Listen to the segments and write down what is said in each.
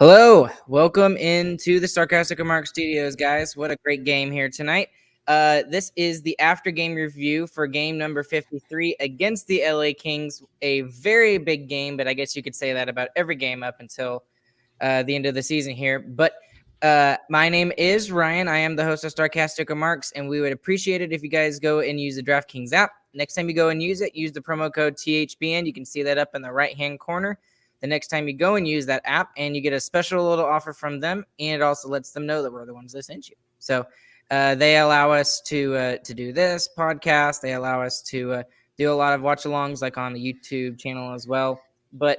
Hello, welcome into the Sarcastic Remark Studios, guys. What a great game here tonight. This is the after game review for game number 53 against the LA Kings. A very big game, but I guess you could say that about every game up until the end of the season here. But my name is Ryan. I am the host of Sarcastic Remarks, and we would appreciate it if you guys go and use the DraftKings app. Next time you go and use it, use the promo code THBN. You can see that up in the right-hand corner the next time you go and use that app, and you get a special little offer from them, and it also lets them know that we're the ones that sent you. So they allow us to do this podcast. They allow us to do a lot of watch-alongs like on the YouTube channel as well. But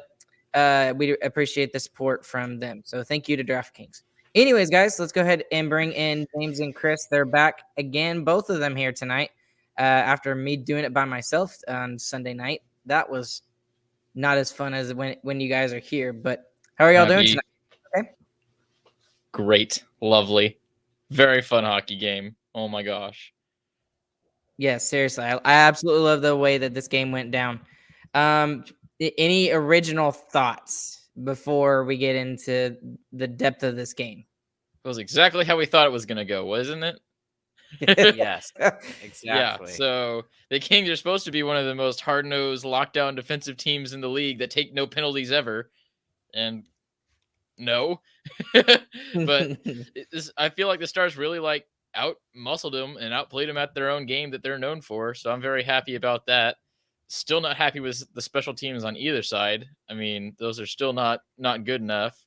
we appreciate the support from them. So thank you to DraftKings. Anyways, guys, let's go ahead and bring in James and Chris. They're back again, both of them here tonight after me doing it by myself on Sunday night. That was not as fun as when you guys are here, but how are y'all doing tonight? Okay. Great. Lovely. Very fun hockey game. Oh my gosh. Yeah, seriously. I absolutely love the way that this game went down. Any original thoughts before we get into the depth of this game? It was exactly how we thought it was going to go, wasn't it? Yes, exactly. Yeah, so the Kings are supposed to be one of the most hard-nosed lockdown defensive teams in the league that take no penalties ever. And no. But I feel like the Stars really out-muscled them and outplayed them at their own game that they're known for. So I'm very happy about that. Still not happy with the special teams on either side. I mean, those are still not good enough.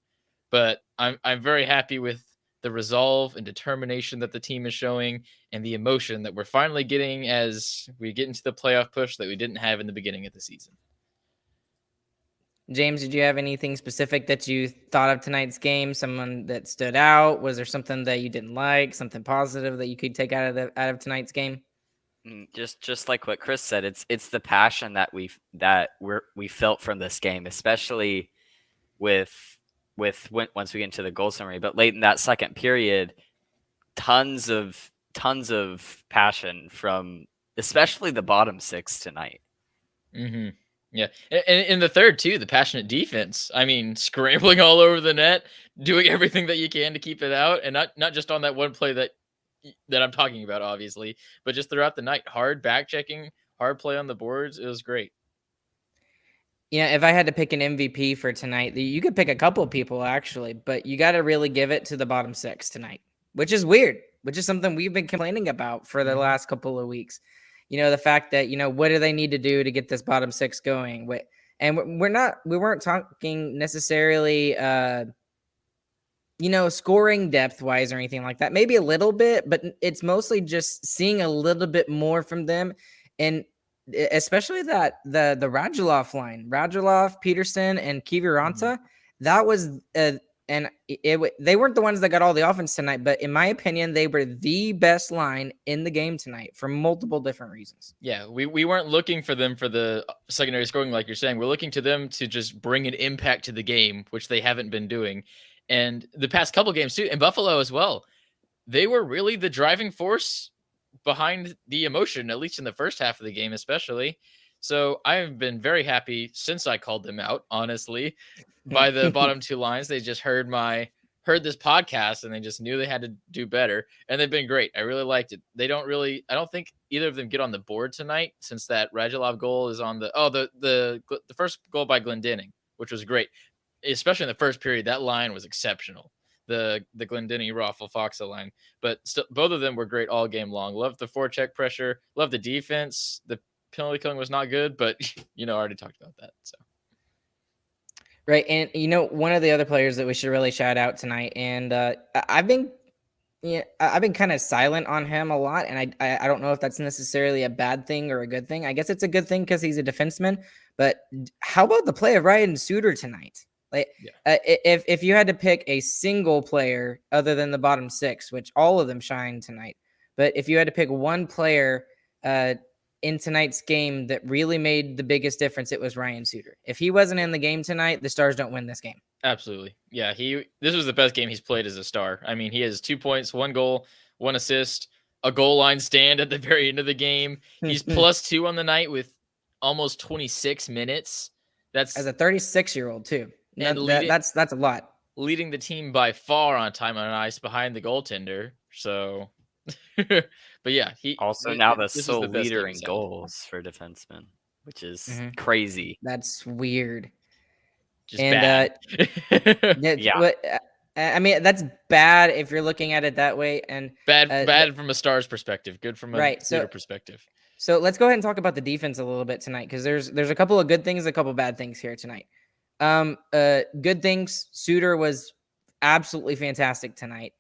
But I'm very happy with the resolve and determination that the team is showing and the emotion that we're finally getting as we get into the playoff push that we didn't have in the beginning of the season. James, did you have anything specific that you thought of tonight's game? Someone that stood out? Was there something that you didn't like? Something positive that you could take out of tonight's game? Just like what Chris said, it's the passion that we felt from this game, especially once we get into the goal summary. But late in that second period, tons of passion from especially the bottom six tonight. Mm-hmm. Yeah, and in the third too, the passionate defense. I mean, scrambling all over the net, doing everything that you can to keep it out, and not just on that one play that I'm talking about, obviously, but just throughout the night, hard back checking, hard play on the boards. It was great. Yeah, if I had to pick an MVP for tonight, you could pick a couple of people actually, but you got to really give it to the bottom six tonight, which is weird, which is something we've been complaining about for the last couple of weeks. You know, the fact that, what do they need to do to get this bottom six going? And we weren't talking necessarily, scoring depth wise or anything like that. Maybe a little bit, but it's mostly just seeing a little bit more from them. And especially that the Radulov line, Radulov, Peterson, and Kiviranta, that was they weren't the ones that got all the offense tonight, but in my opinion, they were the best line in the game tonight for multiple different reasons. Yeah, we weren't looking for them for the secondary scoring like you're saying. We're looking to them to just bring an impact to the game, which they haven't been doing. And the past couple games too, and Buffalo as well, they were really the driving force behind the emotion, at least in the first half of the game, especially. So I've been very happy since I called them out, honestly, by the bottom two lines. They just heard this podcast and they just knew they had to do better. And they've been great. I really liked it. I don't think either of them get on the board tonight since that Radulov goal is on the first goal by Glendening, which was great. Especially in the first period, that line was exceptional. The Glendening, Raffl, Foxa line. But still, both of them were great all game long. Loved the forecheck pressure. Loved the defense. The penalty killing was not good, but I already talked about that. So. Right. And, one of the other players that we should really shout out tonight, and I've been kind of silent on him a lot, and I don't know if that's necessarily a bad thing or a good thing. I guess it's a good thing because he's a defenseman, but how about the play of Ryan Suter tonight? If you had to pick a single player other than the bottom six, which all of them shine tonight, but if you had to pick one player in tonight's game that really made the biggest difference, it was Ryan Suter. If he wasn't in the game tonight, the Stars don't win this game. Absolutely. Yeah, this was the best game he's played as a Star. I mean, he has 2 points, 1 goal, 1 assist, a goal line stand at the very end of the game. He's +2 on the night with almost 26 minutes. That's as a 36-year-old too. And that's a lot. leading the team by far on time on ice behind the goaltender. So, but yeah, Also now the this is sole the best leader game in he's had. goals for defensemen, which is Mhm. crazy. That's weird. Just And bad. that's Yeah. what I mean. That's bad if you're looking at it that way. And bad from a Stars perspective. Good from a right. Suter perspective. So let's go ahead and talk about the defense a little bit tonight, because there's a couple of good things, a couple of bad things here tonight. Good things. Suter was absolutely fantastic tonight.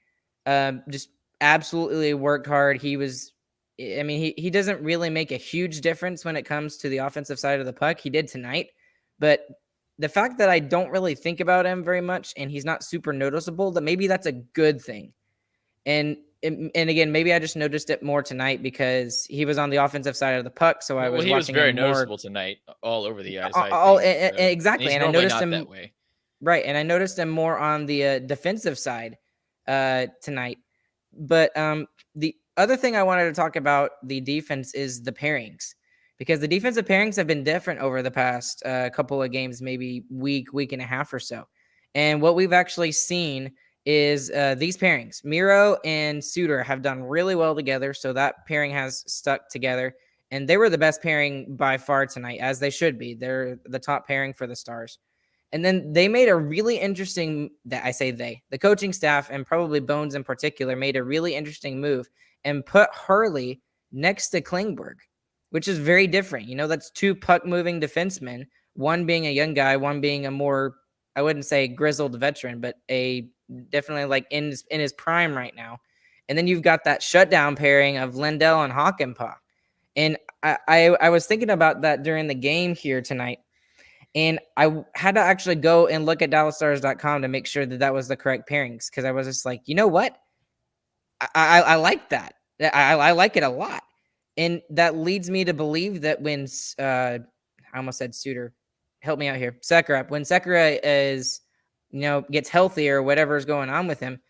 Just absolutely worked hard. He was. I mean, he doesn't really make a huge difference when it comes to the offensive side of the puck. He did tonight, but the fact that I don't really think about him very much and he's not super noticeable, that maybe that's a good thing. And again, maybe I just noticed it more tonight because he was on the offensive side of the puck, so I Well, was he was watching very him more. noticeable tonight, all over the ice. All, I think so. exactly, He's and I normally noticed not him that way. right, and I noticed him more on the defensive side tonight. But the other thing I wanted to talk about the defense is the pairings, because the defensive pairings have been different over the past couple of games, maybe week and a half or so. And what we've actually seen is these pairings. Miro and Suter have done really well together, so that pairing has stuck together. And they were the best pairing by far tonight, as they should be. They're the top pairing for the Stars. And then they made a really interesting, that I say the coaching staff and probably Bones in particular made a really interesting move and put Harley next to Klingberg, which is very different. You know, that's two puck moving defensemen, one being a young guy, one being a more, I wouldn't say grizzled veteran, but a definitely like in his prime right now. And then you've got that shutdown pairing of Lindell and Hakanpää. And I was thinking about that during the game here tonight. And I had to actually go and look at DallasStars.com to make sure that that was the correct pairings, because I was just like, you know what? I like that. I like it a lot. And that leads me to believe that when I almost said Suter, help me out here, Sekera, when Sekera is, gets healthier or whatever's going on with him,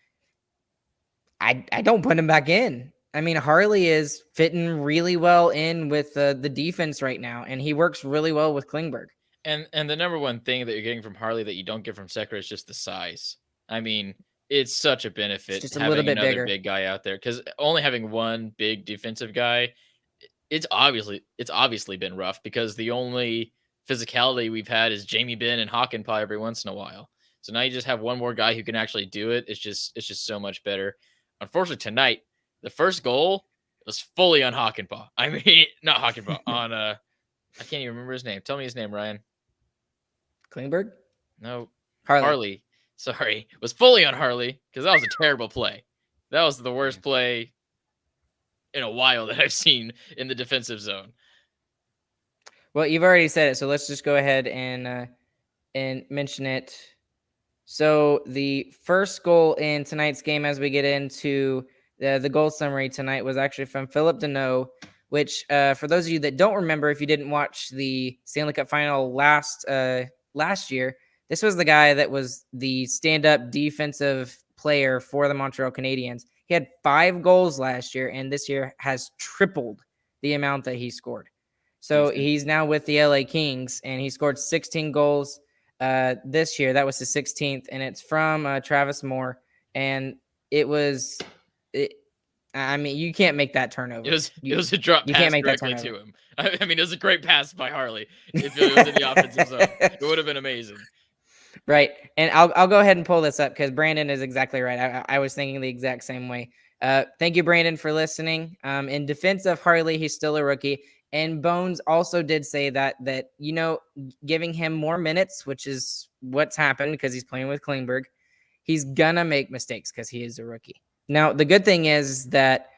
I don't put him back in. I mean, Harley is fitting really well in with the defense right now, and he works really well with Klingberg. And the number one thing that you're getting from Harley that you don't get from Sekera is just the size. I mean, it's such a benefit Just a having little bit another bigger. big guy out there, because only having one big defensive guy, it's obviously been rough, because the only physicality we've had is Jamie Benn and Hakanpää every once in a while. So now you just have one more guy who can actually do it. It's just so much better. Unfortunately, tonight the first goal was fully on Hakanpää. I mean, not Hakanpää, on I can't even remember his name. Tell me his name, Ryan. Klingberg? No, Harley. Harley. Sorry, was fully on Harley, because that was a terrible play. That was the worst play in a while that I've seen in the defensive zone. Well, you've already said it, so let's just go ahead and mention it. So the first goal in tonight's game, as we get into the goal summary tonight, was actually from Philip Deneau, which for those of you that don't remember, if you didn't watch the Stanley Cup final last year, this was the guy that was the stand-up defensive player for the Montreal Canadiens. He had 5 goals last year, and this year has tripled the amount that he scored. So he's now with the LA Kings, and he scored 16 goals this year. That was his 16th, and it's from Travis Moore. And I mean, you can't make that turnover. It was a drop pass directly to him. I mean, it was a great pass by Harley. If it was in the offensive zone, it would have been amazing. Right. And I'll go ahead and pull this up, because Brandon is exactly right. I was thinking the exact same way. Thank you, Brandon, for listening. In defense of Harley, he's still a rookie. And Bones also did say that giving him more minutes, which is what's happened because he's playing with Klingberg, he's going to make mistakes because he is a rookie. Now, the good thing is that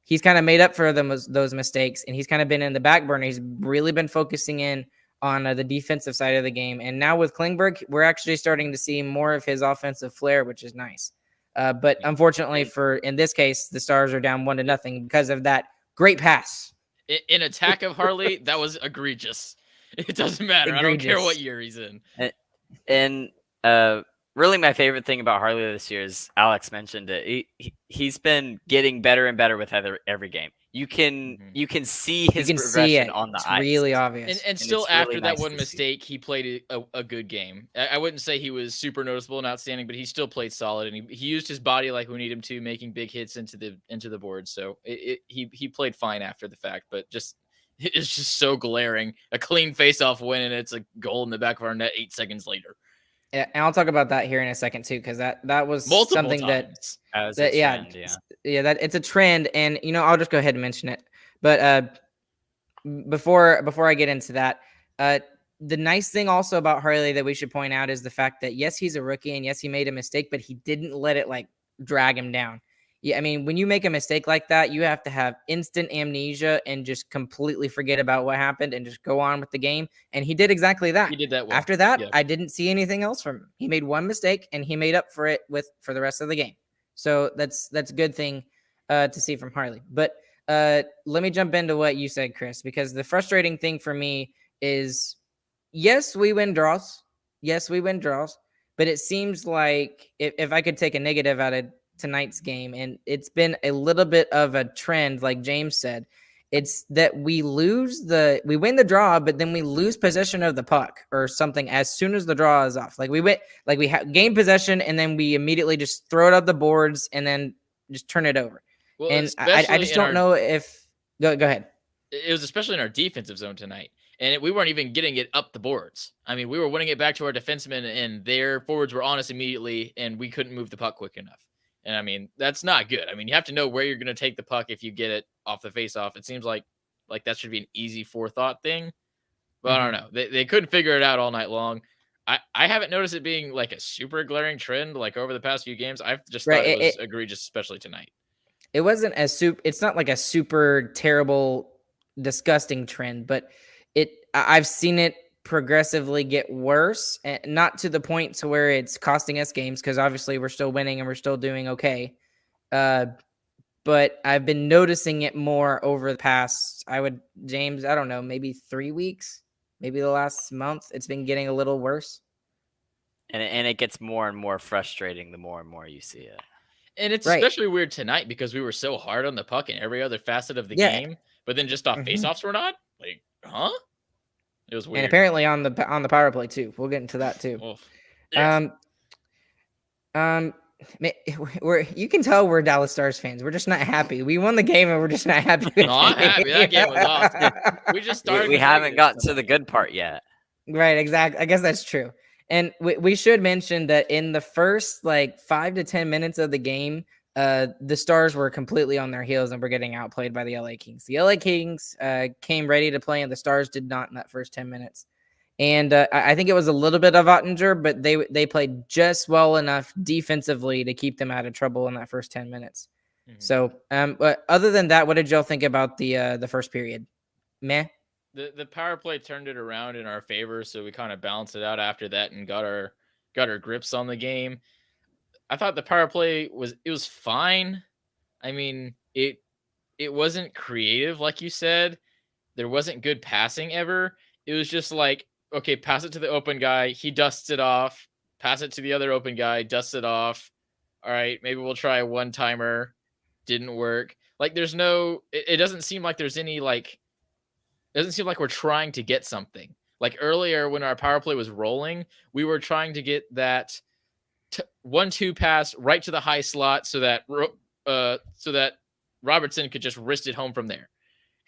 he's kind of made up for those mistakes, and he's kind of been in the back burner. He's really been focusing in on the defensive side of the game. And now with Klingberg, we're actually starting to see more of his offensive flair, which is nice. But unfortunately in this case, the Stars are down 1-0 because of that great pass. In attack of Harley, that was egregious. It doesn't matter. Egregious. I don't care what year he's in. And really my favorite thing about Harley this year is Alex mentioned it. He's been getting better and better with every game. you can see You his can see progression it. on the It's ice. really obvious. And still it's really after that nice one to see. mistake, he played a good game. I wouldn't say he was super noticeable and outstanding, but he still played solid, and he used his body like we need him to, making big hits into the board. So he played fine after the fact, but just it's just so glaring. A clean face-off win, and it's a goal in the back of our net 8 seconds later. Yeah, and I'll talk about that here in a second too, because that was Multiple something times. that that it's a trend, and I'll just go ahead and mention it. But before I get into that, the nice thing also about Harley that we should point out is the fact that yes, he's a rookie, and yes, he made a mistake, but he didn't let it like drag him down. Yeah, I mean, when you make a mistake like that, you have to have instant amnesia and just completely forget about what happened and just go on with the game. And he did exactly that. He did that well. After that, Yeah. I didn't see anything else from him. He made one mistake and he made up for it for the rest of the game. So that's a good thing to see from Harley. But let me jump into what you said, Chris, because the frustrating thing for me is, yes, we win draws. Yes, we win draws. But it seems like if I could take a negative out of tonight's game, and it's been a little bit of a trend, like James said, it's that we win the draw, but then we lose possession of the puck or something as soon as the draw is off. Like we gain possession and then we immediately just throw it up the boards and then just turn it over. Well, and I just don't know if go ahead. It was especially in our defensive zone tonight. And we weren't even getting it up the boards. I mean, we were winning it back to our defensemen, and their forwards were on us immediately, and we couldn't move the puck quick enough. And I mean, that's not good. I mean, you have to know where you're going to take the puck if you get it off the face-off. It seems like that should be an easy forethought thing. But I don't know. They couldn't figure it out all night long. I haven't noticed it being like a super glaring trend like over the past few games. I've just thought it was egregious, especially tonight. It wasn't it's not like a super terrible, disgusting trend, but I've seen it progressively get worse, and not to the point to where it's costing us games, because obviously we're still winning and we're still doing okay. But I've been noticing it more over the past, James, I don't know, maybe 3 weeks, maybe the last month. It's been getting a little worse. And it gets more and more frustrating the more and more you see it. And it's especially weird tonight because we were so hard on the puck in every other facet of the game, but then just off faceoffs we're not. Like, huh? It was weird. And apparently on the power play too. We'll get into that too. Oof. Yes. You can tell we're Dallas Stars fans. We're just not happy. We won the game and we're just not happy. No, I'm happy. That game was awesome. We just started. We haven't gotten to the good part yet. Right, exactly. I guess that's true. And we should mention that in the first 5 to 10 minutes of the game, the Stars were completely on their heels and were getting outplayed by the LA Kings. The LA Kings came ready to play, and the Stars did not in that first 10 minutes. And I think it was a little bit of Ottinger, but they played just well enough defensively to keep them out of trouble in that first 10 minutes. Mm-hmm. So, but other than that, what did y'all think about the first period? Meh. The power play turned it around in our favor, so we kind of balanced it out after that and got our grips on the game. I thought the power play was fine. I mean, it wasn't creative, like you said. There wasn't good passing ever. It was just like, okay, pass it to the open guy. He dusts it off. Pass it to the other open guy. Dusts it off. All right, maybe we'll try a one-timer. Didn't work. Like, there's no. It doesn't seem like there's any like. It doesn't seem like we're trying to get something. Like earlier when our power play was rolling, we were trying to get that 1-2 pass right to the high slot so that Robertson could just wrist it home from there.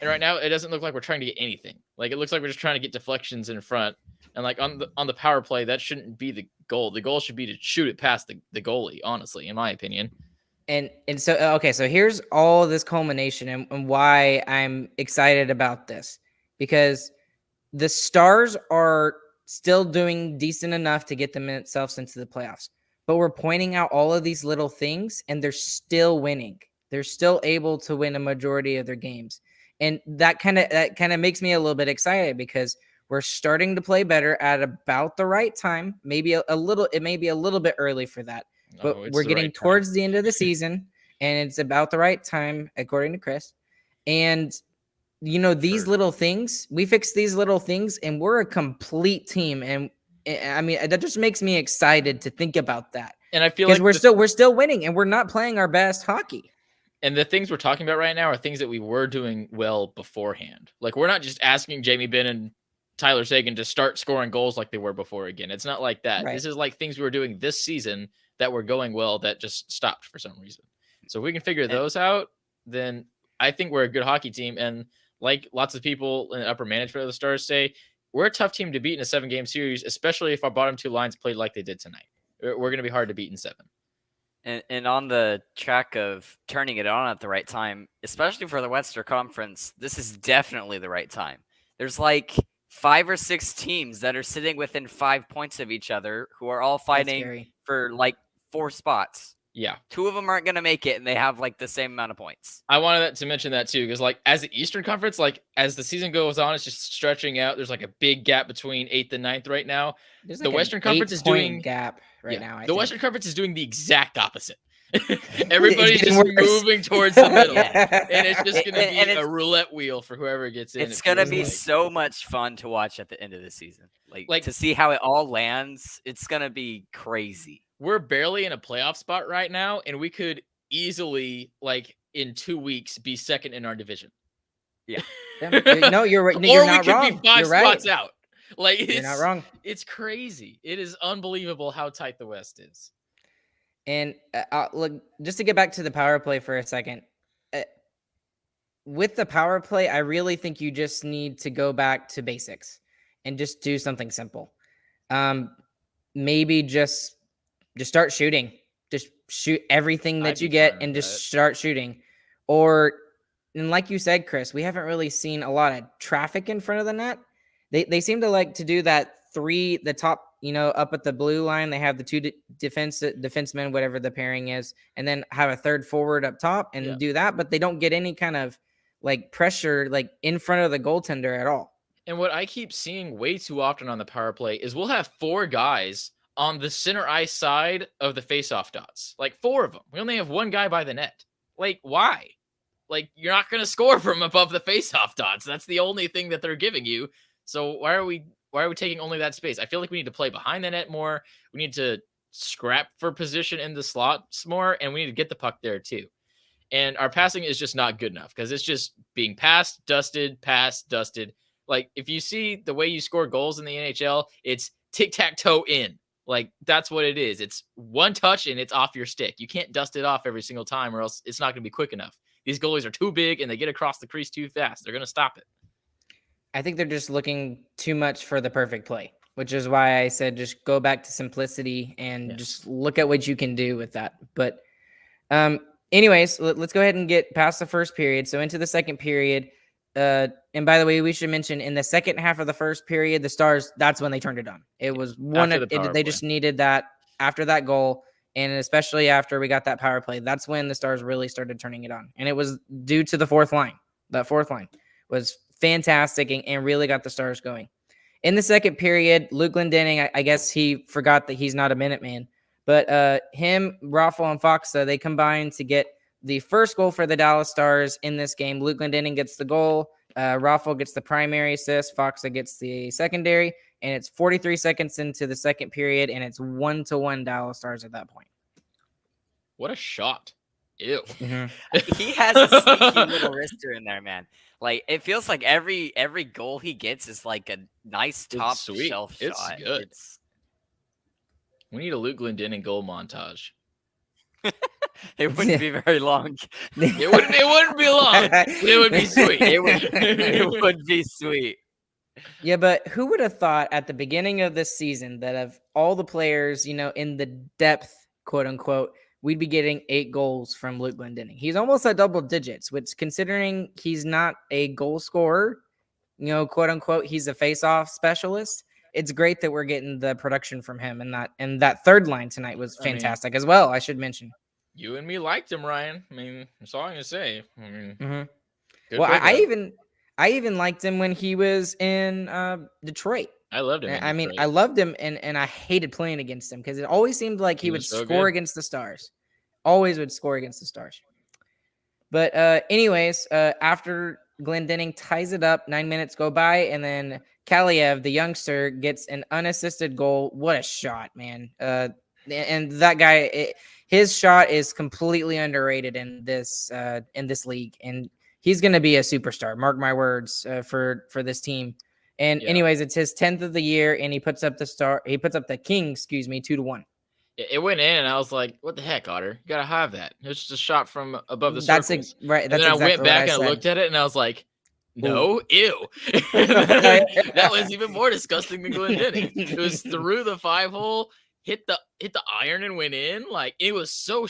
And right now, it doesn't look like we're trying to get anything. Like, it looks like we're just trying to get deflections in front. And like on the power play, that shouldn't be the goal. The goal should be to shoot it past the goalie, honestly, in my opinion. And so, okay, so here's all this culmination and why I'm excited about this. Because the Stars are still doing decent enough to get themselves into the playoffs. But we're pointing out all of these little things, and they're still winning. They're still able to win a majority of their games. And that kind of makes me a little bit excited because we're starting to play better at about the right time. It may be a little bit early for that, but we're getting towards the end of the season, and it's about the right time, according to Chris. And these little things, we fix these little things, and we're a complete team. And I mean, that just makes me excited to think about that. And I feel like we're still winning, and we're not playing our best hockey. And the things we're talking about right now are things that we were doing well beforehand. Like, we're not just asking Jamie Benn and Tyler Seguin to start scoring goals like they were before again. It's not like that. Right. This is like things we were doing this season that were going well that just stopped for some reason. So if we can figure those out, then I think we're a good hockey team. And like lots of people in the upper management of the Stars say, we're a tough team to beat in a 7-game series, especially if our bottom two lines played like they did tonight. We're going to be hard to beat in 7. And on the track of turning it on at the right time, especially for the Western Conference, this is definitely the right time. There's like 5 or 6 teams that are sitting within 5 points of each other who are all fighting for like 4 spots. Yeah. 2 of them aren't going to make it, and they have like the same amount of points. I wanted to mention that too, because like as the Eastern Conference, like as the season goes on, it's just stretching out. There's like a big gap between 8th and 9th right now. There's The Western Conference is doing gap right now. The Western Conference is doing the exact opposite. Everybody's getting just worse. moving towards the middle, Yeah. and it's just going to be And a it's- roulette wheel for whoever gets in. It's it going to feels be like. so much fun to watch at the end of the season. Like to see how it all lands, it's going to be crazy. We're barely in a playoff spot right now, and we could easily, like in 2 weeks, be second in our division. No, you're right. Or You're we not could wrong. be 5 You're right. spots out. Like You're not wrong. It's crazy. It is unbelievable how tight the West is. And look, just to get back to the power play for a second, with the power play, I really think you just need to go back to basics and just do something simple. Maybe just start shooting. Just shoot everything that I'd you be get fine and with just that. start shooting. And like you said, Chris, we haven't really seen a lot of traffic in front of the net. They seem to like to do that the top, up at the blue line, they have the 2 defensemen, whatever the pairing is, and then have a third forward up top and do that, but they don't get any kind of like pressure like in front of the goaltender at all. And what I keep seeing way too often on the power play is we'll have 4 guys on the center ice side of the faceoff dots. Like 4 of them. We only have 1 guy by the net. Like, why? Like, you're not going to score from above the faceoff dots. That's the only thing that they're giving you. So why are we taking only that space? I feel like we need to play behind the net more. We need to scrap for position in the slots more, and we need to get the puck there too. And our passing is just not good enough because it's just being passed, dusted. Like, if you see the way you score goals in the NHL, it's tic-tac-toe in. Like, that's what it is. It's one touch and it's off your stick. You can't dust it off every single time or else it's not going to be quick enough. These goalies are too big and they get across the crease too fast. They're going to stop it. I think they're just looking too much for the perfect play, which is why I said just go back to simplicity and just look at what you can do with that. But anyways, let's go ahead and get past the first period. So into the second period. And by the way, we should mention in the second half of the first period, the Stars, that's when they turned it on. It was they just needed that after that goal. And especially after we got that power play, that's when the Stars really started turning it on. And it was due to the fourth line. That fourth line was fantastic and really got the Stars going. In the second period, Luke Glendening, I guess he forgot that he's not a Minuteman. But him, Raffle, and Foxa, they combined to get the first goal for the Dallas Stars in this game. Luke Glendening gets the goal. Raffle gets the primary assist. Foxa gets the secondary. And it's 43 seconds into the second period, and it's 1-1 Dallas Stars at that point. What a shot. Ew. Mm-hmm. He has a sneaky little wrister in there, man. Like, it feels like every goal he gets is like a nice top shelf shot. It's good. We need a Luke Glendening goal montage. It wouldn't be very long. It wouldn't be long. It would be sweet. It would be sweet. Yeah, but who would have thought at the beginning of this season that of all the players, in the depth, quote unquote, we'd be getting 8 goals from Luke Glendening. He's almost at double digits, which considering he's not a goal scorer, quote unquote, he's a face-off specialist. It's great that we're getting the production from him, and that third line tonight was fantastic as well. I should mention. You and me liked him, Ryan. I mean, that's all I'm gonna say. Well, I even liked him when he was in Detroit. I loved him. I mean, I loved him, and I hated playing against him because it always seemed like he would score against the Stars. Always would score against the Stars. But anyways, after Glendening ties it up, 9 minutes go by, and then Kaliev, the youngster, gets an unassisted goal. What a shot, man. And that guy, his shot is completely underrated in this league, and he's going to be a superstar. Mark my words, for this team. And anyways, it's his 10th of the year, and he puts up the King, 2-1. It went in, and I was like, "What the heck, Otter? You gotta have that." It was just a shot from above the circles. Right. And then I went back and I looked at it, and I was like, "No, ew!" That was even more disgusting than Glendenning. It was through the 5-hole, hit the iron, and went in. Like it was so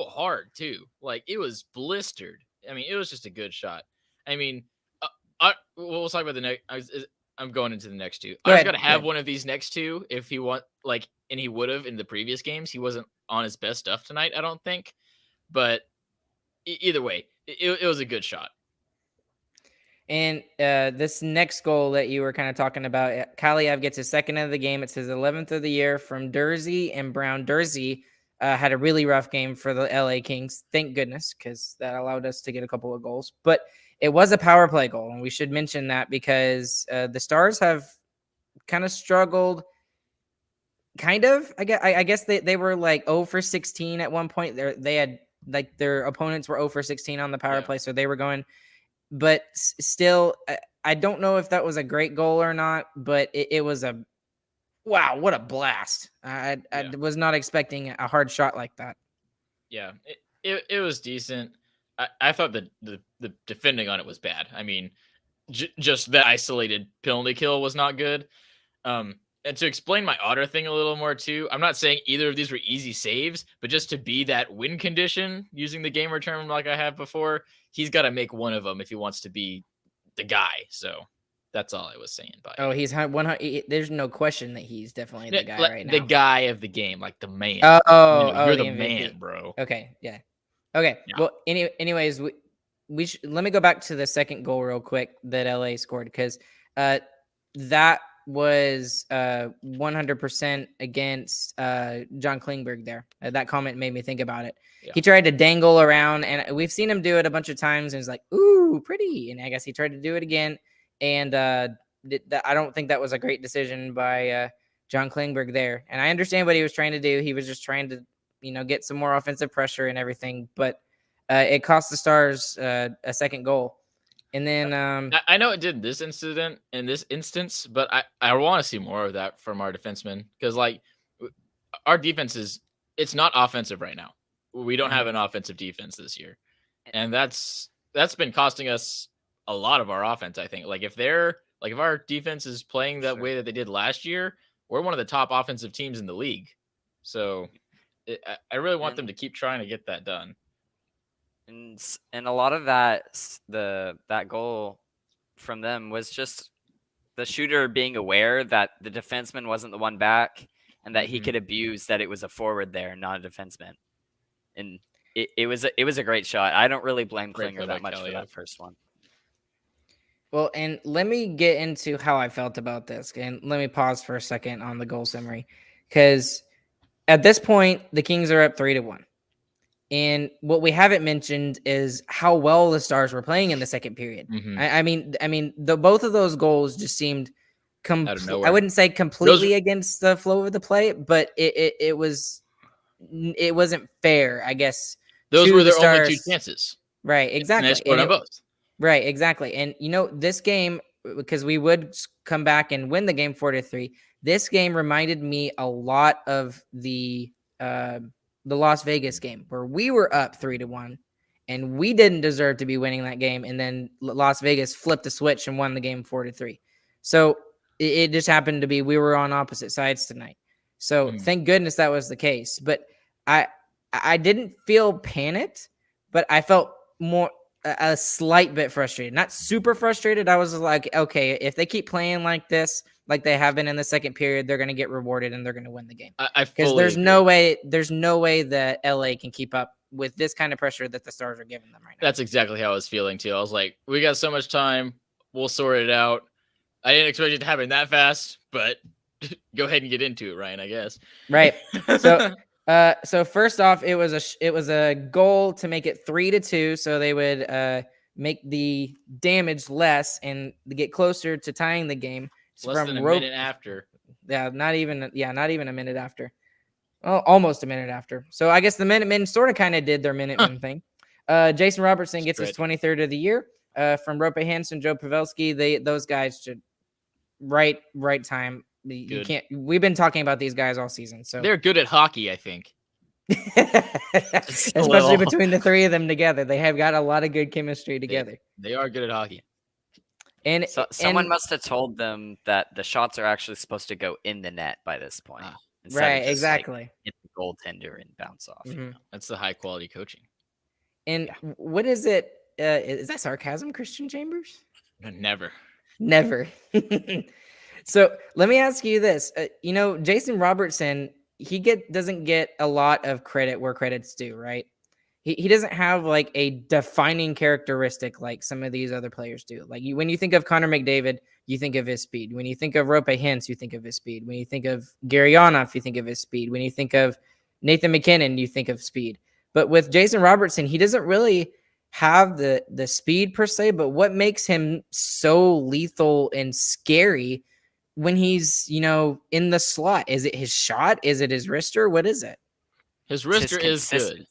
hard too. Like it was blistered. I mean, it was just a good shot. I mean, we'll talk about the next. I'm going into the next two. I was gonna have one of these next two if he want and he would have in the previous games. He wasn't on his best stuff tonight, I don't think. But either way, it was a good shot. And this next goal that you were kind of talking about, Kaliev gets his second of the game. It's his 11th of the year from Dursey and Brown. Dursey had a really rough game for the LA Kings. Thank goodness, because that allowed us to get a couple of goals. But it was a power play goal, and we should mention that because the Stars have kind of struggled. Kind of, I guess they were like 0 for 16 at one point. They had their opponents were 0 for 16 on the power play, so they were going. But still, I don't know if that was a great goal or not. But it was a wow, what a blast! I was not expecting a hard shot like that. Yeah, it was decent. I thought the defending on it was bad. I mean, just the isolated penalty kill was not good. And to explain my Otter thing a little more too, I'm not saying either of these were easy saves, but just to be that win condition, using the gamer term like I have before, he's got to make one of them if he wants to be the guy. So that's all I was saying. He's 100. There's no question that he's definitely the guy right now. The guy of the game, like the man. You're the man, bro. Okay, yeah. Okay. Yeah. Well, anyways, we let me go back to the second goal real quick that LA scored, because that was 100% against John Klingberg there. That comment made me think about it. Yeah. He tried to dangle around, and we've seen him do it a bunch of times, and it's like, ooh, pretty. And I guess he tried to do it again, and I don't think that was a great decision by John Klingberg there. And I understand what he was trying to do. He was just trying to, get some more offensive pressure and everything, but it cost the Stars a second goal. And then I know it did this instance, but I want to see more of that from our defensemen, because our defense it's not offensive right now. We don't have an offensive defense this year, and that's been costing us a lot of our offense. I think if our defense is playing that way that they did last year, we're one of the top offensive teams in the league. So I really want them to keep trying to get that done. And a lot of that goal from them was just the shooter being aware that the defenseman wasn't the one back, and that he could abuse that it was a forward there, not a defenseman. And it was a great shot. I don't really blame Klinger that much for that first one. Well, and let me get into how I felt about this, and let me pause for a second on the goal summary, because at this point the Kings are up 3-1. And what we haven't mentioned is how well the Stars were playing in the second period. Mm-hmm. I mean, both of those goals just seemed I wouldn't say completely against the flow of the play, but it wasn't fair, I guess. Those were their only two chances. Right, exactly. And they scored on both. Right, exactly. And this game, because we would come back and win the game 4-3. This game reminded me a lot of the Las Vegas game, where we were up 3-1 and we didn't deserve to be winning that game. And then Las Vegas flipped the switch and won the game 4-3. So it just happened to be, we were on opposite sides tonight. So thank goodness that was the case. But I didn't feel panicked, but I felt more a slight bit frustrated, not super frustrated. I was like, okay, if they keep playing like this, like they have been in the second period, they're going to get rewarded and they're going to win the game. Because there's no way that LA can keep up with this kind of pressure that the Stars are giving them right now. That's exactly how I was feeling too. I was like, we got so much time, we'll sort it out. I didn't expect it to happen that fast, but go ahead and get into it, Ryan, I guess. Right. So first off, it was a goal to make it 3-2, so they would make the damage less and get closer to tying the game. Less than a minute after. Yeah, not even a minute after. Well, almost a minute after. So I guess the Minutemen sort of kind of did their Minutemen thing. Jason Robertson gets his 23rd of the year. From Rope Hansen, Joe Pavelski, those guys should right time. You can't. We've been talking about these guys all season, so they're good at hockey, I think. Especially between the three of them together, they have got a lot of good chemistry together. They are good at hockey. And someone must have told them that the shots are actually supposed to go in the net by this point. Right, exactly. Hit the goaltender and bounce off. Mm-hmm. That's the high quality coaching. And what is it? Is that sarcasm, Christian Chambers? Never. So let me ask you this. Jason Robertson, he doesn't get a lot of credit where credit's due, right? He doesn't have like a defining characteristic like some of these other players do. Like when you think of Connor McDavid, you think of his speed. When you think of Rope Hintz, you think of his speed. When you think of Gary Onoff, you think of his speed. When you think of Nathan McKinnon, you think of speed. But with Jason Robertson, he doesn't really have the speed per se, but what makes him so lethal and scary when he's, in the slot? Is it his shot? Is it his wrister? What is it? His wrister is good.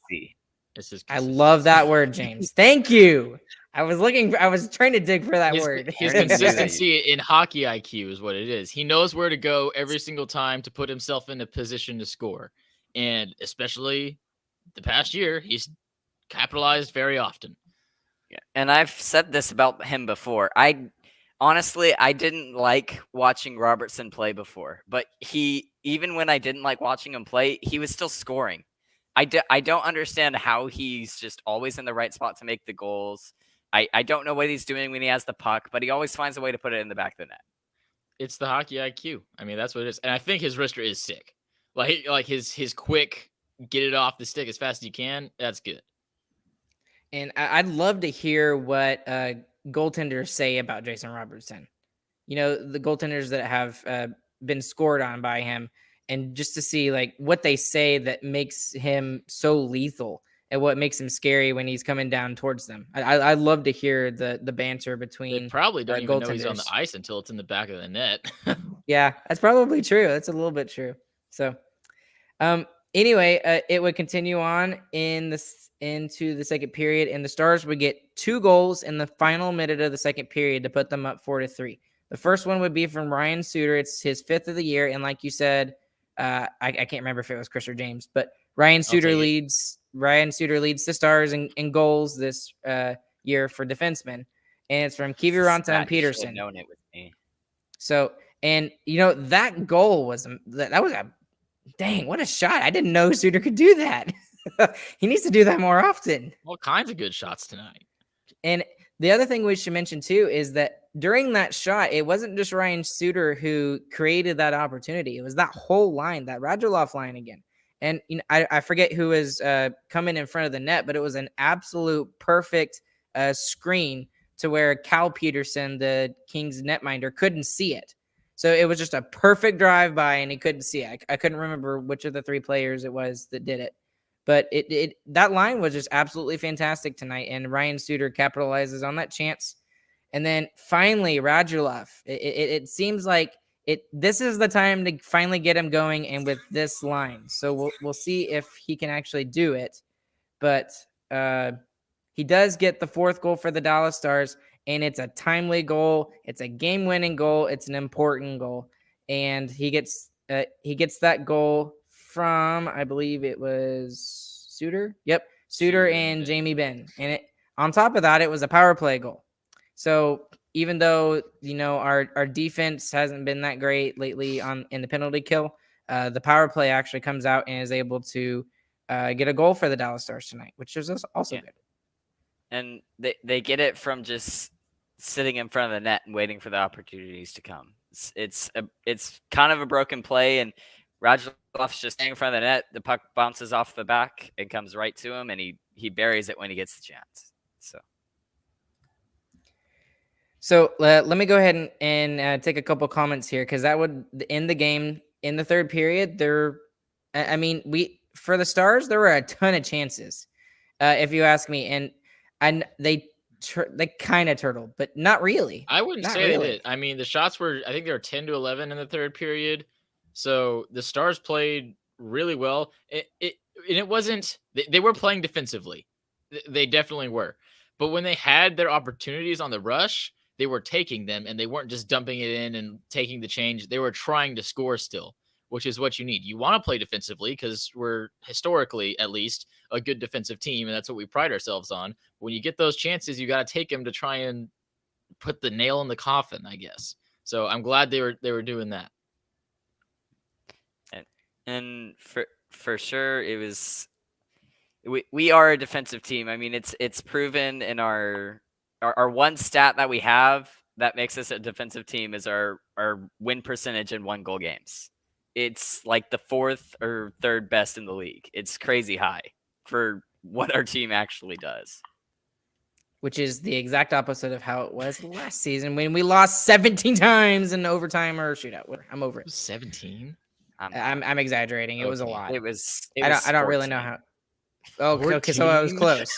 I love that word, James. Thank you. I was trying to dig for that word. His consistency in hockey IQ is what it is. He knows where to go every single time to put himself in a position to score. And especially the past year, he's capitalized very often. Yeah. And I've said this about him before. Honestly, I didn't like watching Robertson play before, but even when I didn't like watching him play, he was still scoring. I don't understand how he's just always in the right spot to make the goals. I don't know what he's doing when he has the puck, but he always finds a way to put it in the back of the net. It's the hockey IQ. I mean, that's what it is. And I think his wrister is sick. Like his quick get it off the stick as fast as you can. That's good. And I'd love to hear what goaltenders say about Jason Robertson. The goaltenders that have been scored on by him, and just to see like what they say that makes him so lethal and what makes him scary when he's coming down towards them. I'd love to hear the banter between. They probably don't even know he's on the ice until it's in the back of the net. Yeah, that's probably true. That's a little bit true. So, anyway, it would continue on into the second period, and the Stars would get 2 goals in the final minute of the second period to put them up 4-3. The first one would be from Ryan Suter. It's his 5th of the year, and like you said, I can't remember if it was Chris or James, but Ryan Suter leads the Stars in goals this year for defensemen, and it's from Kiviranta and Peterson. Known it with me. So, and that goal was a dang, what a shot! I didn't know Suter could do that. He needs to do that more often. All kinds of good shots tonight. And the other thing we should mention too is that during that shot, it wasn't just Ryan Suter who created that opportunity. It was that whole line, that Radulov line again. And I forget who was coming in front of the net, but it was an absolute perfect screen to where Cal Peterson, the Kings netminder, couldn't see it. So it was just a perfect drive by, and he couldn't see it. I couldn't remember which of the 3 players it was that did it. But that line was just absolutely fantastic tonight, and Ryan Suter capitalizes on that chance. And then finally, Radulov. It seems like this is the time to finally get him going, and with this line. So we'll see if he can actually do it. But he does get the 4th goal for the Dallas Stars, and it's a timely goal. It's a game-winning goal. It's an important goal, and he gets that goal from, I believe it was Suter. Yep, Suter and Jamie Benn. And on top of that, it was a power play goal. So even though our defense hasn't been that great lately in the penalty kill, the power play actually comes out and is able to get a goal for the Dallas Stars tonight, which is also good. And they get it from just sitting in front of the net and waiting for the opportunities to come. It's kind of a broken play, and Radulov's just standing in front of the net. The puck bounces off the back and comes right to him, and he buries it when he gets the chance. So let me go ahead and take a couple comments here, because that would end the game in the 3rd period. For the Stars, there were a ton of chances, if you ask me, and they kind of turtled, but not really. I wouldn't say they did. I mean, the shots were, I think they were 10-11 in the 3rd period. So the Stars played really well. It wasn't. They were playing defensively. They definitely were. But when they had their opportunities on the rush, they were taking them, and they weren't just dumping it in and taking the change. They were trying to score still, which is what you need. You want to play defensively because we're historically, at least, a good defensive team, and that's what we pride ourselves on. When you get those chances, you got to take them to try and put the nail in the coffin, I guess. So I'm glad they were doing that. And for sure, it was. We are a defensive team. I mean, it's proven in our one stat that we have that makes us a defensive team is our win percentage in 1-goal games. It's like the 4th or 3rd best in the league. It's crazy high for what our team actually does. Which is the exact opposite of how it was last season when we lost 17 times in overtime or shootout. I'm over it. 17? I'm exaggerating. It was a lot. It was I don't really know 14. how. Oh, okay, so 14? I was close.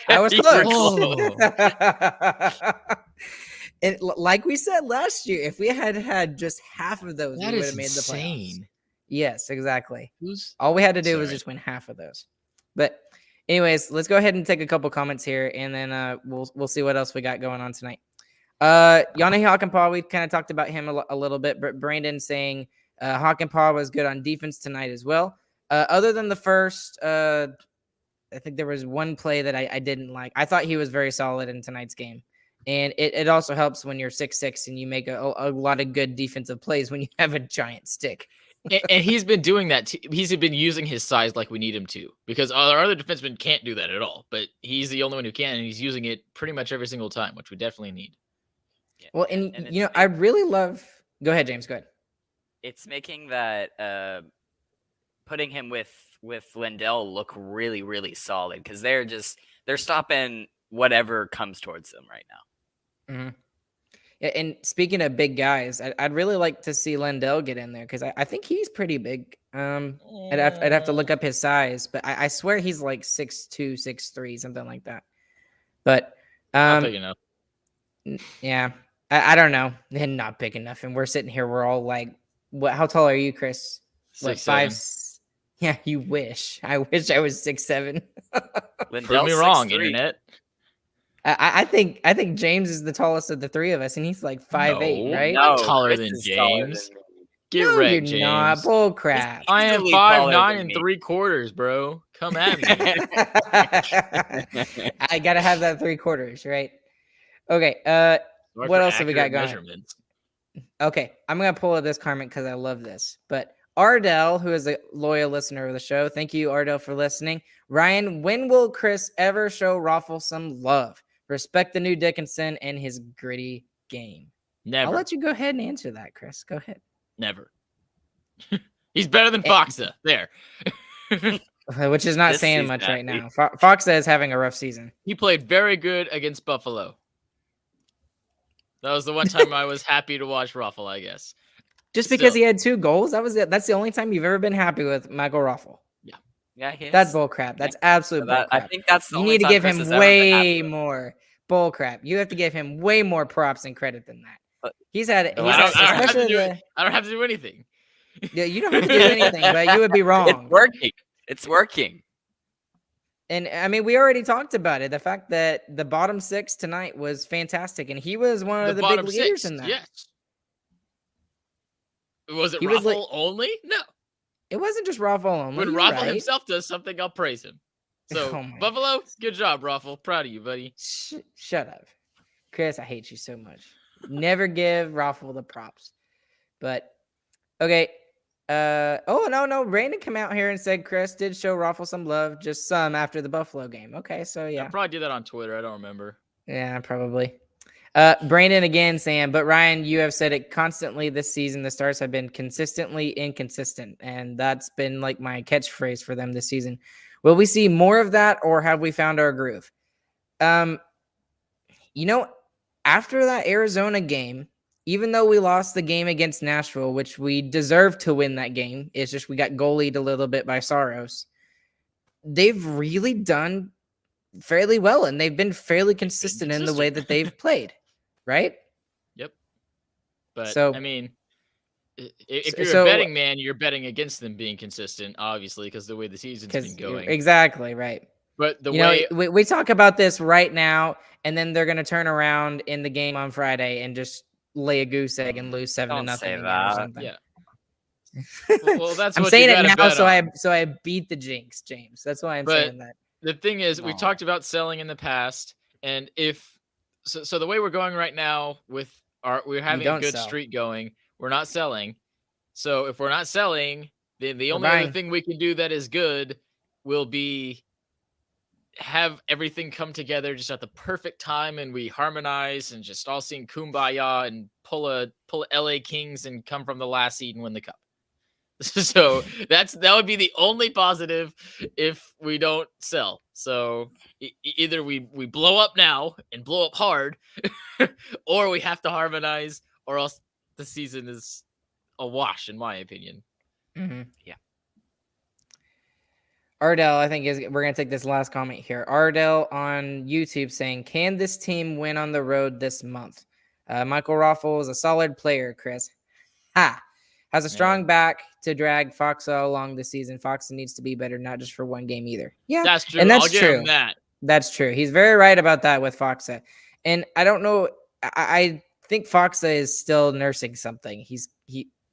I was You were close. And like we said last year, if we had just half of those, That we would is have made the playoffs. insane. Yes, exactly. Who's All we had to do was Sorry. just win half of those. But anyways, let's go ahead and take a couple comments here, and then we'll see what else we got going on tonight. Yanni Hockenpah, we kind of talked about him a little bit, but Brandon saying Hockenpah was good on defense tonight as well. Other than the first, I think there was one play that I didn't like. I thought he was very solid in tonight's game. And it also helps when you're 6'6" and you make a lot of good defensive plays when you have a giant stick. and he's been doing that. He's been using his size like we need him to, because our other defensemen can't do that at all. But he's the only one who can, and he's using it pretty much every single time, which we definitely need. Yeah. Well, and you know, I really love. Go ahead, James. Go ahead. It's making that putting him with Lindell look really, really solid because they're stopping whatever comes towards them right now. Mm-hmm. Yeah, and speaking of big guys, I'd really like to see Lindell get in there because I think he's pretty big. I'd have to look up his size, but I swear he's like 6'2", 6'3", something like that. But Not big enough. yeah, I don't know. They're not big enough, and we're sitting here. We're all like, "What? How tall are you, Chris? What, 6'7". Yeah, you wish. I wish I was 6'7". Prove me wrong, internet. I think James is the tallest of the three of us, and he's like 5'8", No, right? I'm taller Chris than is taller James. than me. Get No, wrecked, you're James. not. Bull crap. I am easily taller 5'9" than and me. 3/4, bro. Come at me. I gotta have that 3/4, right? Okay. Sorry What for else have we got accurate going? measurements. Okay, I'm gonna pull up this comment because I love this. But Ardell, who is a loyal listener of the show, thank you, Ardell, for listening. Ryan, when will Chris ever show Raffle some love? Respect the new Dickinson and his gritty game. Never. I'll let you go ahead and answer that, Chris. Go ahead. Never. He's better than Foxa. There. Which is not This saying season, much right actually. now. Foxa is having a rough season. He played very good against Buffalo. That was the one time I was happy to watch Raffle, I guess. Just because Still. he had 2 goals, that's the only time you've ever been happy with Michael Raffle. Yeah, he is. That's bull crap. That's absolute bull I crap. think that's the You only need to time give Chris him has ever been happy way with. more bull crap. You have to give him way more props and credit than that. But- He's had, Well, he's I had don't have to especially do the, it. I don't have to do anything. yeah, you don't have to do anything, but you would be wrong. It's working. It's working. And I mean, we already talked about it. The fact that the bottom 6 tonight was fantastic, and he was one of the big bottom leaders 6, in that. yes. Was it He was Raffle only? No. It wasn't just Raffle only. When you're Raffle right. himself does something, I'll praise him. So, Oh my Buffalo, good job, Raffle. Proud of you, buddy. Shut up, Chris. I hate you so much. Never give Raffle the props. But okay. Oh no. Brandon came out here and said Chris did show Raffle some love, just some after the Buffalo game. Okay, so I yeah, probably did that on Twitter. I don't remember. yeah, probably. Brandon again saying, but Ryan, you have said it constantly this season. The Stars have been consistently inconsistent, and that's been like my catchphrase for them this season. Will we see more of that, or have we found our groove? You know, after that Arizona game, even though we lost the game against Nashville, which we deserved to win that game, it's just we got goalied a little bit by Saros. They've really done fairly well, and they've been fairly consistent in the way that they've played, right? Yep. But So- I mean, If you're So- a betting man, you're betting against them being consistent, obviously, because the way the season's been going. Exactly right. But the You way know, we talk about this right now, and then they're going to turn around in the game on Friday and just lay a goose egg and lose 7-0 Don't say again or that. something. yeah. Well, that's I'm what saying you it gotta now, bet so on. I beat the jinx, James. That's why I'm But- saying that. The thing is, we No. talked about selling in the past, and if so, the way we're going right now with we're having a don't good sell. streak going, we're not selling. So if we're not selling, then the We're only other buying. thing we can do that is good will be have everything come together just at the perfect time, and we harmonize and just all sing kumbaya and pull a LA Kings and come from the last seed and win the cup. So that would be the only positive if we don't sell. So either we blow up now and blow up hard, or we have to harmonize, or else the season is a wash, in my opinion. Mhm. Yeah. Ardell, I think we're gonna take this last comment here. Ardell on YouTube saying, "Can this team win on the road this month?" Michael Raffle is a solid player, Chris. Has a strong back to drag Foxa along the season. Foxa needs to be better, not just for one game either. Yeah, That's true. and that's I'll give true. him that. That's true. He's very right about that with Foxa. And I don't know. I think Foxa is still nursing something. He's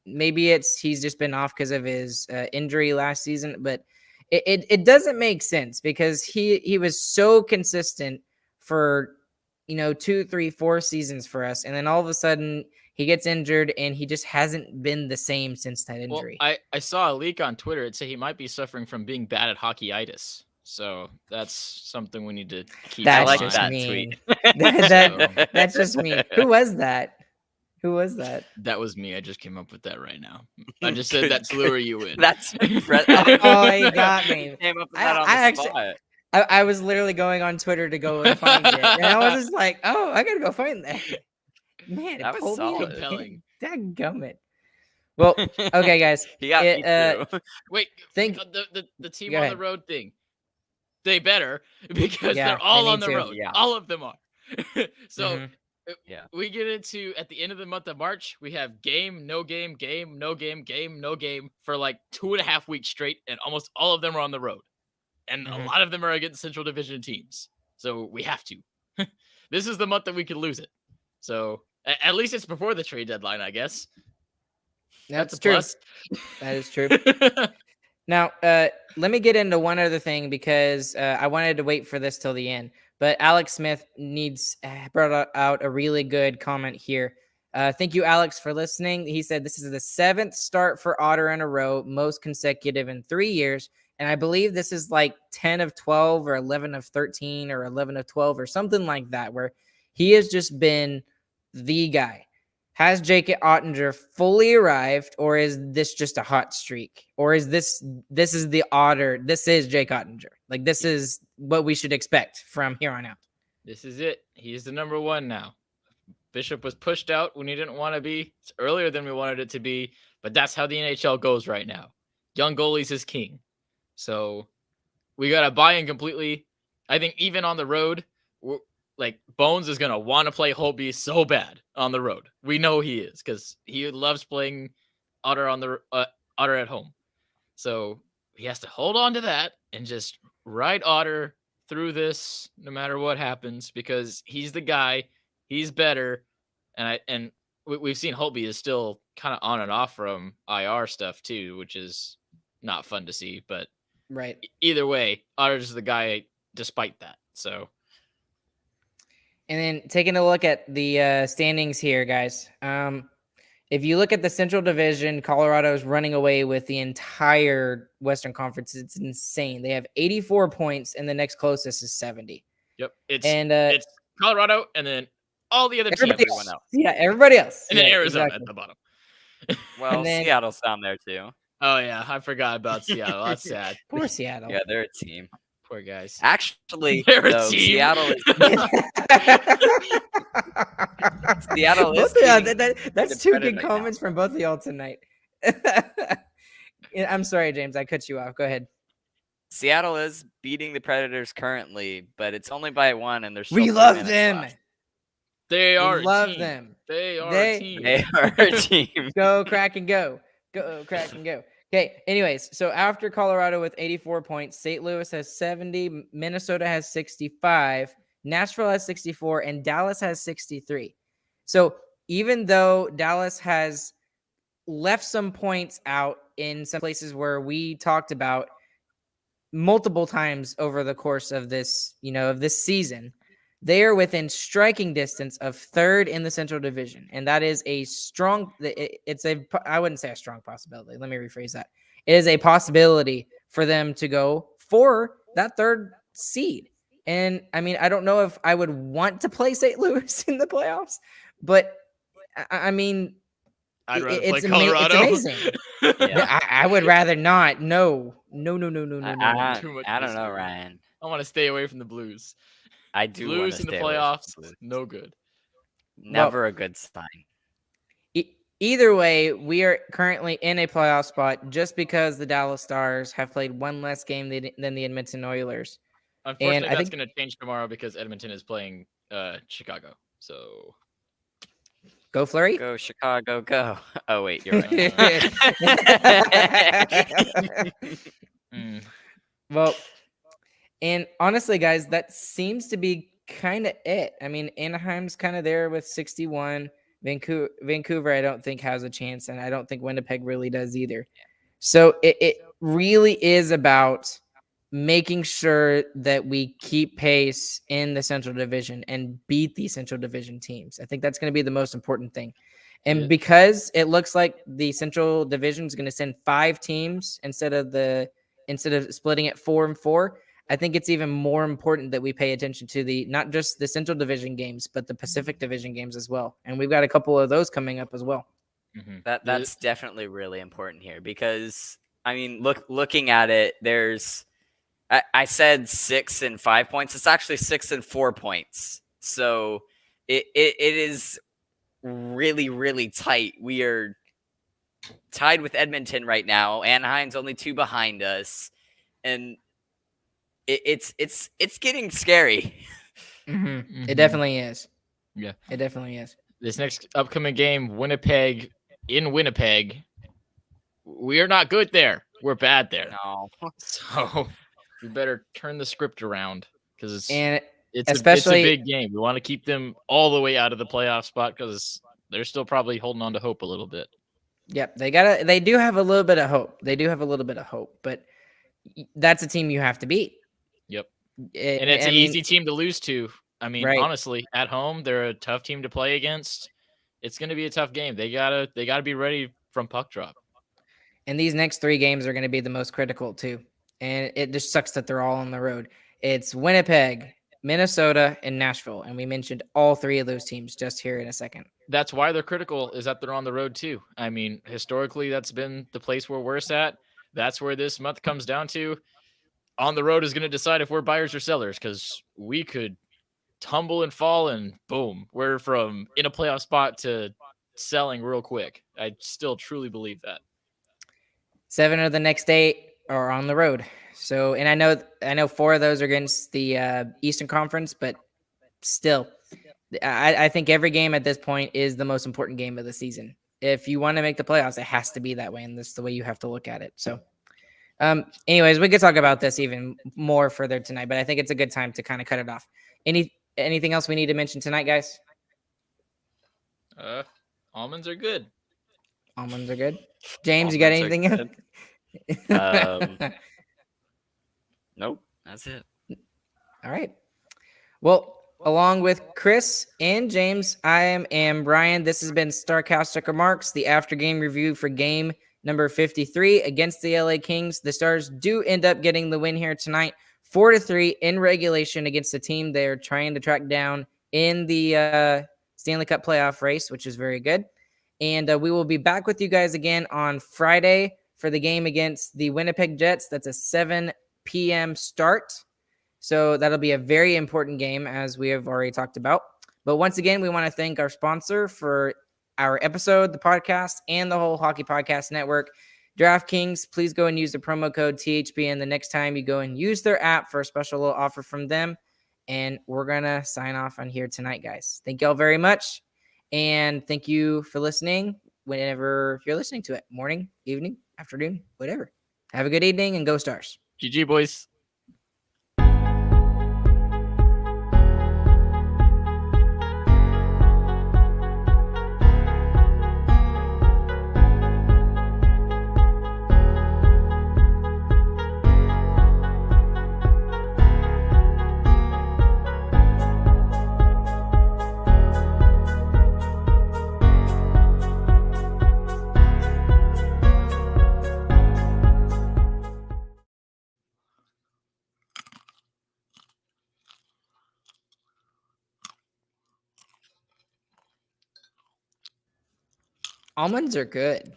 just been off because of his injury last season, but it doesn't make sense because he was so consistent for 2, 3, 4 seasons for us, and then all of a sudden he gets injured and he just hasn't been the same since that Well, injury. I saw a leak on Twitter. It said he might be suffering from being bad at hockeyitis. So that's something we need to keep That's in like mind. just that mean. tweet. That's just me. Who was that? That was me. I just came up with that right now. I just said that's lure you in. That's Brett. Oh, he got me. He came up with I- that on I the actually- spot. I was literally going on Twitter to go and find it, and I was just like, "Oh, I gotta go find that." Man, That it was pulled me solid. Compelling. Dadgummit. Well, okay, guys. He got me too. Wait, Think- the team Go on ahead. the road thing. They better because Yeah, they're all they on need the to. road. Yeah. All of them are. So Mhm. Yeah. we get into at the end of the month of March, we have game, no game, game, no game, game, no game for like 2.5 weeks straight, and almost all of them are on the road. And Mhm. a lot of them are against Central Division teams. So we have to. This is the month that we could lose it. So at least it's before the trade deadline, I guess. That's a true. plus. That is true. Now, let me get into one other thing because I wanted to wait for this till the end. But Alex Smith brought out a really good comment here. Thank you, Alex, for listening. He said this is the 7th start for Otter in a row, most consecutive in 3 years. And I believe this is like 10 of 12 or 11 of 13 or 11 of 12 or something like that, where he has just been the guy. Has Jake Ottinger fully arrived, or is this just a hot streak? Or is this is the Otter? This is Jake Ottinger. Like, this is what we should expect from here on out. This is it. He's the number one now. Bishop was pushed out when he didn't want to be. It's earlier than we wanted it to be, but that's how the NHL goes right now. Young goalies is king. So we got to buy in completely. I think even on the road, like Bones is going to want to play Holtby so bad on the road. We know he is because he loves playing Otter on the Otter at home. So he has to hold on to that and just ride Otter through this no matter what happens because he's the guy. He's better. And we've seen Holtby is still kind of on and off from IR stuff too, which is not fun to see. But Right. either way, Otter's the guy despite that. So. And then taking a look at the standings here, guys. If you look at the Central Division, Colorado is running away with the entire Western Conference. It's insane. They have 84 points, and the next closest is 70. Yep. It's Colorado and then all the other teams. everybody everyone else. else. Yeah, everybody else. And then Yeah, Arizona exactly. at the bottom. Well, then- Seattle's down there too. Oh, yeah. I forgot about Seattle. That's sad. Poor Seattle. Yeah, they're a team. Poor guys. Actually, They're a though, team. Seattle is Seattle is Both of y'all, beating that's the two Predators good right now. comments from both of y'all tonight. Yeah, I'm sorry, James. I cut you off. Go ahead. Seattle is beating the Predators currently, but it's only by 1, and they're still We 3 love minutes them. left. They are We a love team. them. They are They- a team. They are a team. Go Kraken, go. Go Kraken, go. Okay, anyways, so after Colorado with 84 points, St. Louis has 70, Minnesota has 65, Nashville has 64, and Dallas has 63. So even though Dallas has left some points out in some places where we talked about multiple times over the course of this, of this season, they are within striking distance of third in the Central Division. And that is a strong, I wouldn't say a strong possibility. Let me rephrase that. It is a possibility for them to go for that third seed. And I mean, I don't know if I would want to play St. Louis in the playoffs, but I mean, I'd rather it's play Colorado. It's amazing. Yeah. I would rather not. No. I Too much don't know, mystery. Ryan. I want to stay away from the Blues. I do want Blues to in the stay away from playoffs, the Blues. no good. Never a good sign. Either way, we are currently in a playoff spot just because the Dallas Stars have played one less game than the Edmonton Oilers. Unfortunately, I that's think- going to change tomorrow because Edmonton is playing Chicago. So Go Flurry. Go Chicago, go. Oh wait, you're right. mm, Well, and honestly, guys, that seems to be kind of it. I mean, Anaheim's kind of there with 61. Vancouver, I don't think has a chance, and I don't think Winnipeg really does either. So it really is about making sure that we keep pace in the Central Division and beat these Central Division teams. I think that's going to be the most important thing. And Yeah. because it looks like the Central Division is going to send 5 teams instead of splitting it 4 and 4, I think it's even more important that we pay attention to not just the Central Division games, but the Pacific Division games as well. And we've got a couple of those coming up as well. mhm. That's definitely really important here because I mean, looking at it, I said 6 and 5 points. It's actually 6 and 4 points. So it is really, really tight. We are tied with Edmonton right now. Anaheim's only 2 behind us, and it's getting scary. Mm-hmm. It Mhm. definitely is. Yeah. It definitely is. This next upcoming game, Winnipeg in Winnipeg. We are not good there. We're bad there. No. So we better turn the script around because And it's especially- a big game. We want to keep them all the way out of the playoff spot because they're still probably holding on to hope a little bit. yep, they do have a little bit of hope. But that's a team you have to beat. Yep. And it's I an mean, easy team to lose to. I mean, Right. honestly, at home, they're a tough team to play against. It's going to be a tough game. They gotta be ready from puck drop. And these next 3 games are going to be the most critical too. And it just sucks that they're all on the road. It's Winnipeg, Minnesota, and Nashville. And we mentioned all 3 of those teams just here in a second. That's why they're critical, is that they're on the road too. I mean, historically, that's been the place where we're at. That's where this month comes down to. On the road is going to decide if we're buyers or sellers because we could tumble and fall and boom, we're from in a playoff spot to selling real quick. I still truly believe that. 7 of the next 8 are on the road. So, and I know 4 of those are against the Eastern Conference, but still, I think every game at this point is the most important game of the season. If you want to make the playoffs, it has to be that way, and that's the way you have to look at it. So, anyways, we could talk about this even more further tonight, but I think it's a good time to kind of cut it off. Anything else we need to mention tonight, guys? Almonds are good. Almonds are good. James, you got Almonds are anything else? Nope, that's it. All right. Well, along with Chris and James, I am Brian. This has been Starcastic Remarks, the after game review for game number 53 against the LA Kings. The Stars do end up getting the win here tonight, 4-3 in regulation against the team they're trying to track down in the Stanley Cup playoff race, which is very good. And we will be back with you guys again on Friday for the game against the Winnipeg Jets. That's a 7 p.m. start. So that'll be a very important game, as we have already talked about. But once again, we want to thank our sponsor for our episode, the podcast, and the whole Hockey Podcast Network, DraftKings. Please go and use the promo code THPN the next time you go and use their app for a special little offer from them. And we're going to sign off on here tonight, guys. Thank you all very much. And thank you for listening whenever you're listening to it. Morning, evening, afternoon, whatever. Have a good evening and go Stars. GG, boys. Almonds are good.